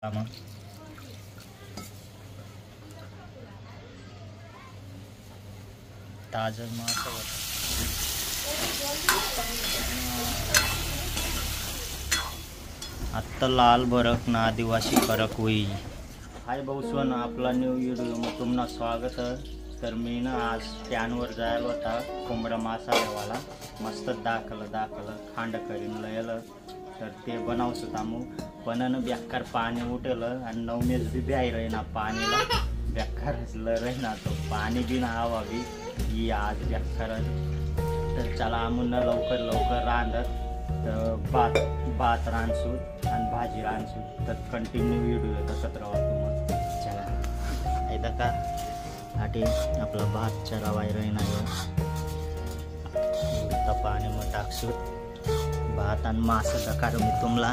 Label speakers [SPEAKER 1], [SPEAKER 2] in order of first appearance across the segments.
[SPEAKER 1] मग ताजं मासं होतं. आत्ता लाल भरक ना आदिवासी फरक होई. हाय भाऊसवन, आपला न्यू व्हिडिओ मग तुम्हाला स्वागत आहे. तर मी ना आज स्टँडवर जायला होता कोंबडा मासा लेवाला. मस्त दाखलं खांड करीन लयलं तर ते बनावसं तामू पण बेकार पाणी उठेलं आणि नवमेच बी ब्याय रही ना पाणीला बेकारच रही ना तो पाणी बी ना हवा बी ही आज बेकार. तर चला आम्ही लवकर रांधत तर भात रांधसू आणि भाजी रांधसू. तर कंटिन्यू व्हिडिओ तसंच राहा तुम्हाला. चला एकदा का आठी आपला भात चरावाय रही नाही पाणी मग टाकसू भात आणि मासं दकार मी तुम्हाला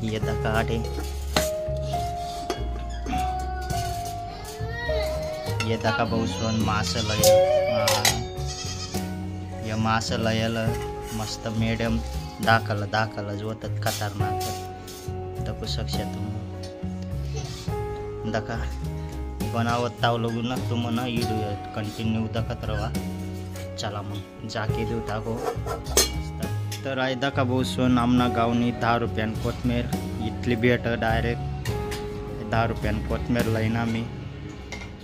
[SPEAKER 1] येता का आठे येता का भाऊसवन मासं लय या मासं लयलं मस्त मीडियम दाखल जोतात खतरनाक तकू शकशा तुम्ही दका बनावत ताव लोगू ना तुम्हाला व्हिडिओ कंटिन्यू दखत रहा. चला मग जाके देऊ टाको. तर आयदा का भाऊसवन आमना गावनी 10 रुपयान कोथमीर इथली भेट डायरेक्ट 10 रुपयान कोथमीर लईना मी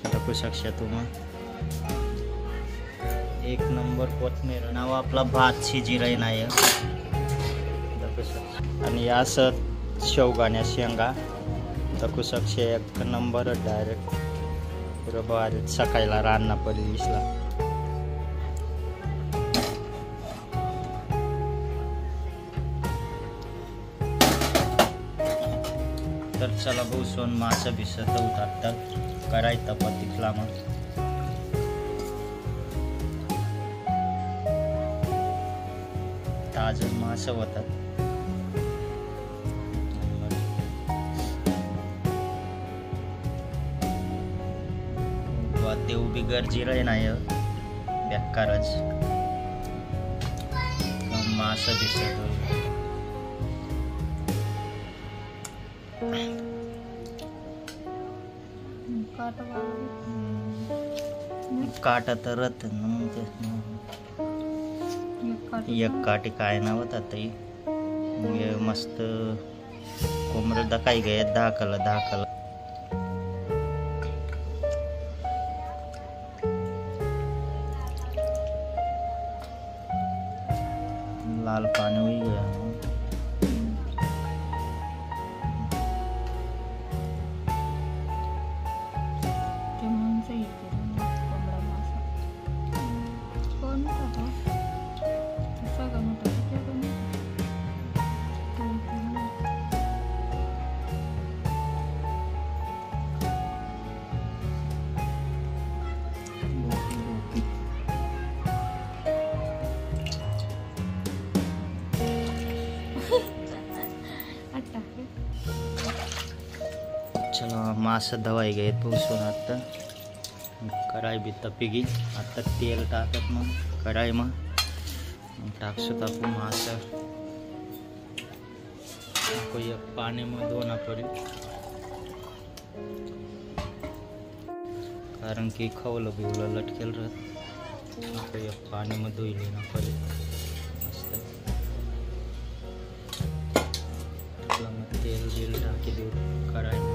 [SPEAKER 1] दाखवू शकशा तुम्ही. एक नंबर कोथमीर नाव आपला भात शिजी राही नाही दाखवू शकशा. आणि असं शेवगाण्या शेंगा दाखवू शकशे एक नंबर डायरेक्ट बरोबर सकाळीला रान्ना पडली इसला. तर चला भाऊसवन मासं बिसत उतारतात करायचं पतिकला मग ताजं मासं होतात. देव बी गरजी रही नाही बेकारच मासं दिसत काट तर रत एक काठी काय नावत आता मस्त कोंबड दकाई गे दाखल लाल पानी हुई गया. चला मासं दवाई गए भाऊसवन आता कढाई बी तपी गी. आता तेल टाकत मग कढाई मग टाकसू टाकू मासं एक पाणी मग धुवना पडेल कारण की खवलं बिवलं लटकेल राहत. एक पाणी मग धुई लेना पडेल मस्त. तेल बिल टाकी देऊ कढाई में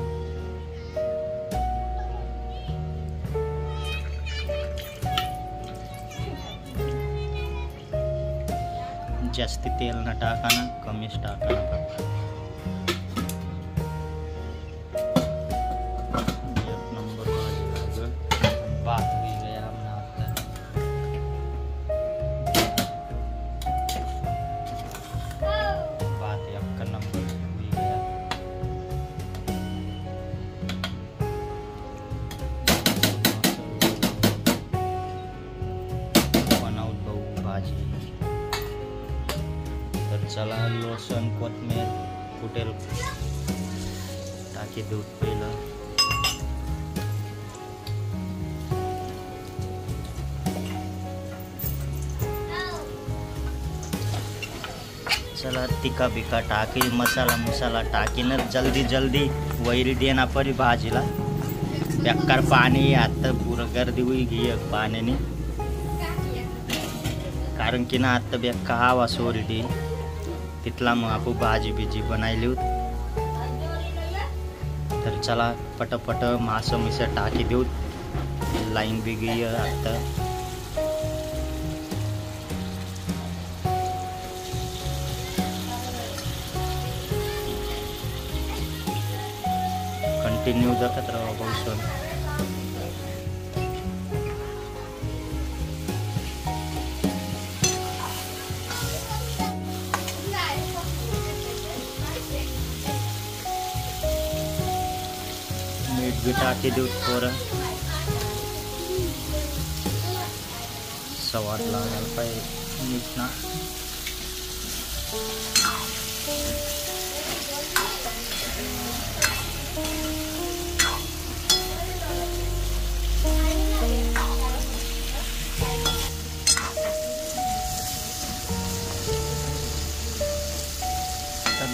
[SPEAKER 1] जास्ती तेल ना टाका ना कमीच टाका ना फक्त. एक नंबर भाजी लागल भात भी गया हमने आता भात एक नंबर भी गया. बनावत भाऊ भाजी. तर चला लसूण कोथमीर फुटेल टाकी दूध पहिलं. चला तिका बिका टाकी मसाला टाकीन जल्दी जल्दी वैरी देना परी भाजीला बेकार पाणी आता पुरं गर्दी होई गी पाण्याने कारण की ना आता बेक्का हवा सोरी तिथला मग आपण भाजी बिजी बनायली तर चला पटपट मास मिस टाकी देऊ लाईन बी गी आता कंटिन्यू दाखत राहा बहुत मीठ भी टाकी देऊ थोडं स्वाद लागायला पाहिजे मीठ ना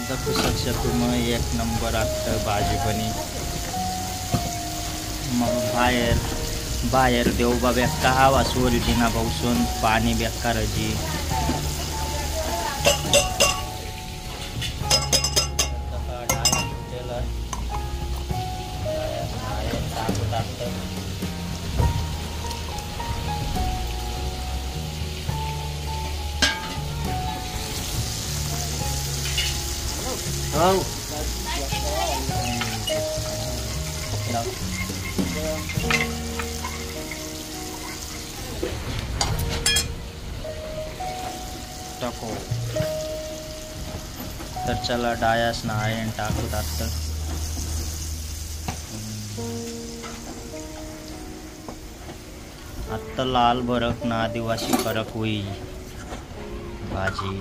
[SPEAKER 1] दाखवू शकता तुम्ही एक नंबर आता भाजी बनी मग बाहेर देऊ बा बेक्का हवा सोरी दिना भाऊसून पाणी बेकार जी टाको तर चला डायास ना आयन टाकू टाकतं आत्ता लाल भरक ना आदिवासी फरक होई भाजी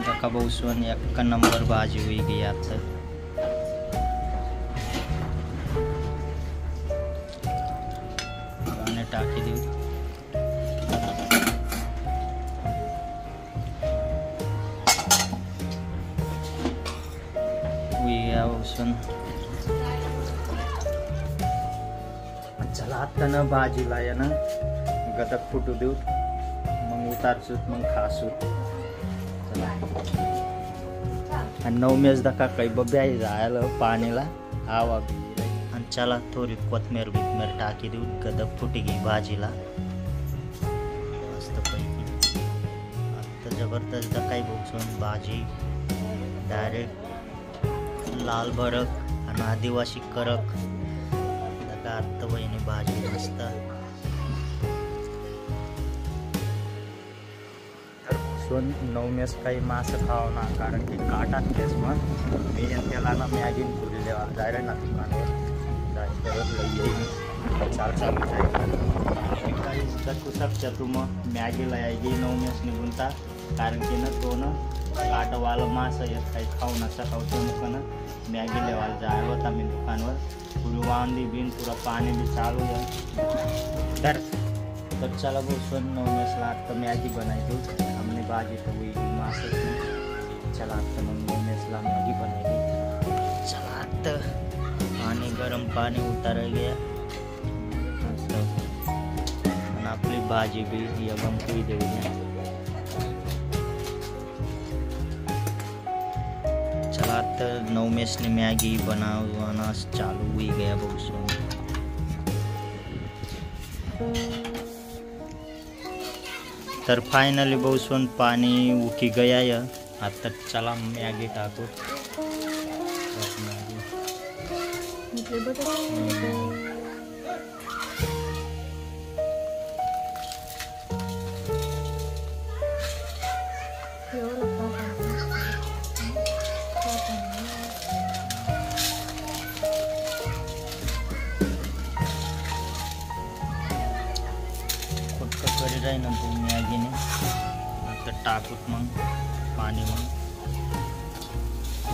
[SPEAKER 1] दका बहुसवन एक नंबर भाजी हुई गई आता पानी टाकी दी हुई गया बहुसवन चला आता ना भाजी लाया ना गदक फुटू देऊ मग उतारसूत मग खासूत आणि 9 मेस दका काही बब्या जायला पाणीला हवा बी आणि चला थोडी कोथमीर बिथमीर टाकी देऊ गदक फुटी गई भाजीला मस्त पैकी आता जबरदस्त दकाई बोसून भाजी डायरेक्ट लाल भरक आणि आदिवासी करक दका आता वहिनी भाजी मस्त 9 मेस काही मास खावं ना कारण की काटात तेच मग मी त्याला ना मॅगी पुरी देवा जायला ना दुकानावर जाय करत लई चार जाय काही दाखवू शकता तुम्ही मॅगीला यायची 9 मेस निघून ता कारण की ना तो ना काटवाला मास येत काही खाऊ नका खावतो मग ना मॅगी लेवायला जायला होता मी दुकानवर पुरी वांदी बिन पुरा पाणी बी चालू आहे तर चला बहुत 9 मेसला आता मॅगी बनायची हमने भाजी तो हुई मास चला आता मग 9 मेसला मॅगी बनाएगी चला आता पानी गरम पानी उतार गया आणि आपली भाजी भी एकदम पुरी देऊया चला आता 9 मेसने मॅगी बनाना चालू हुई गया बहुत तर फाइनली बहुसवन पानी उकी गया है आता चला मॅगी टाकू जाए ना तो मॅगी ने आता टाकूत मग पानी में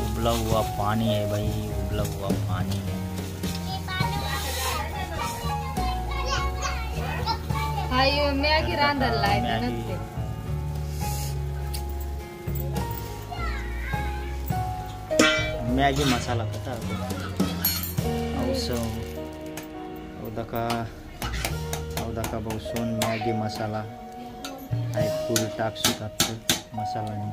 [SPEAKER 1] उबला हुआ पानी है भाई उबला हुआ पानी है
[SPEAKER 2] मॅगी रांधायला
[SPEAKER 1] मॅगी मॅगी मसाला कसा औदका बसून मॅगी मसाला आहे फुल टाक सुद्धा मसाला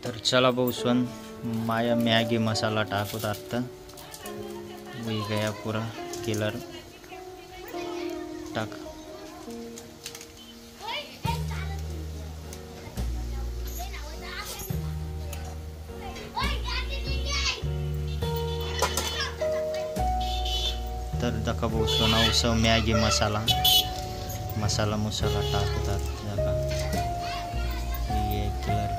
[SPEAKER 1] तर चला बसून माया मॅगी मसाला टाकूत आता वही गया पूरा कलर टाक तर दका बसून औसव मॅगी मसाला टाकतात दका ये कलर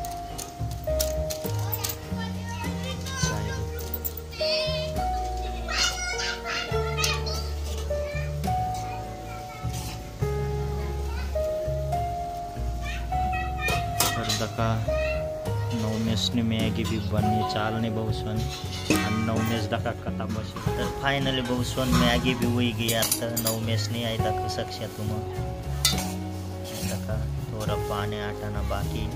[SPEAKER 1] दका नवमेशनी मॅगी भी बननी चालनी बहुसन आणि नवमेश दका कथा बस तर फायनली बहुसन मॅगी भी हुई गई आता नवमेशनी आई दका सक्ष्या तुम दका थोड़ा पानी आटाना बाकी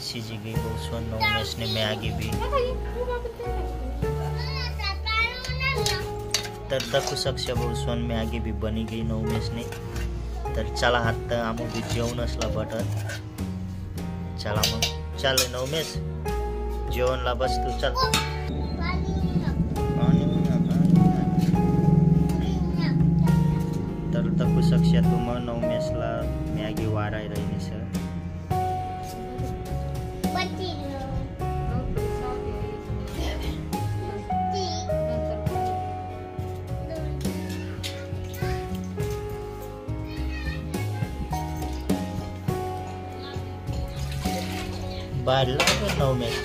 [SPEAKER 1] शिजी गई बहुसन नवमेशनी मॅगी भी तर दखू सक्ष्या बहुसन मॅगी भी बनी गई नवमेशनी तर चला आता आम्ही भी जेवण असला बटत चला मग चल नवमेश जेवणला बस तू चल तर दखू सक्ष्या तुम नवमेशला मॅगी वाढाय राहिली सर बाहेरला नवमेश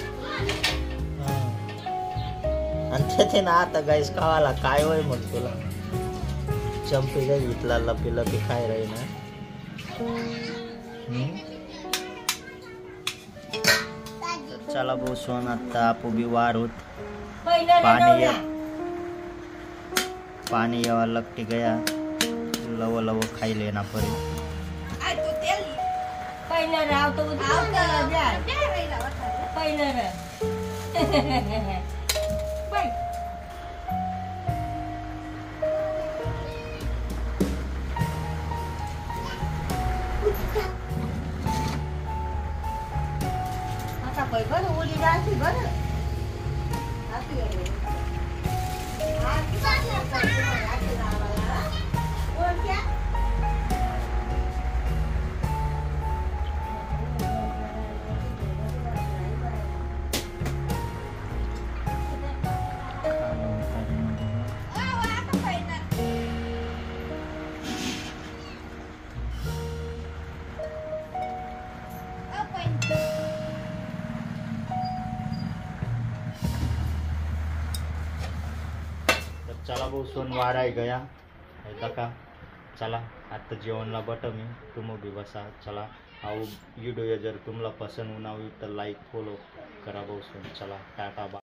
[SPEAKER 1] आणि ते ना आता गाईस खावाला काय होय मग तुला चंपी गाई इथला लपी लपी खाय राही ना चला बसून आता आपू बी वार होत पाणी यावा लगती गया लव लव खाई लेना पड़े
[SPEAKER 2] पहिलं राव तो पहिलं आता बरं उली जायची बरं
[SPEAKER 1] चला बसून वाराय गया का चला आता जेवणला बट मी तुम भी बसा चला आओ व्हिडिओ जर तुम्हाला पसंद होणार तर लाईक फॉलो करा बसून चला टाटा बा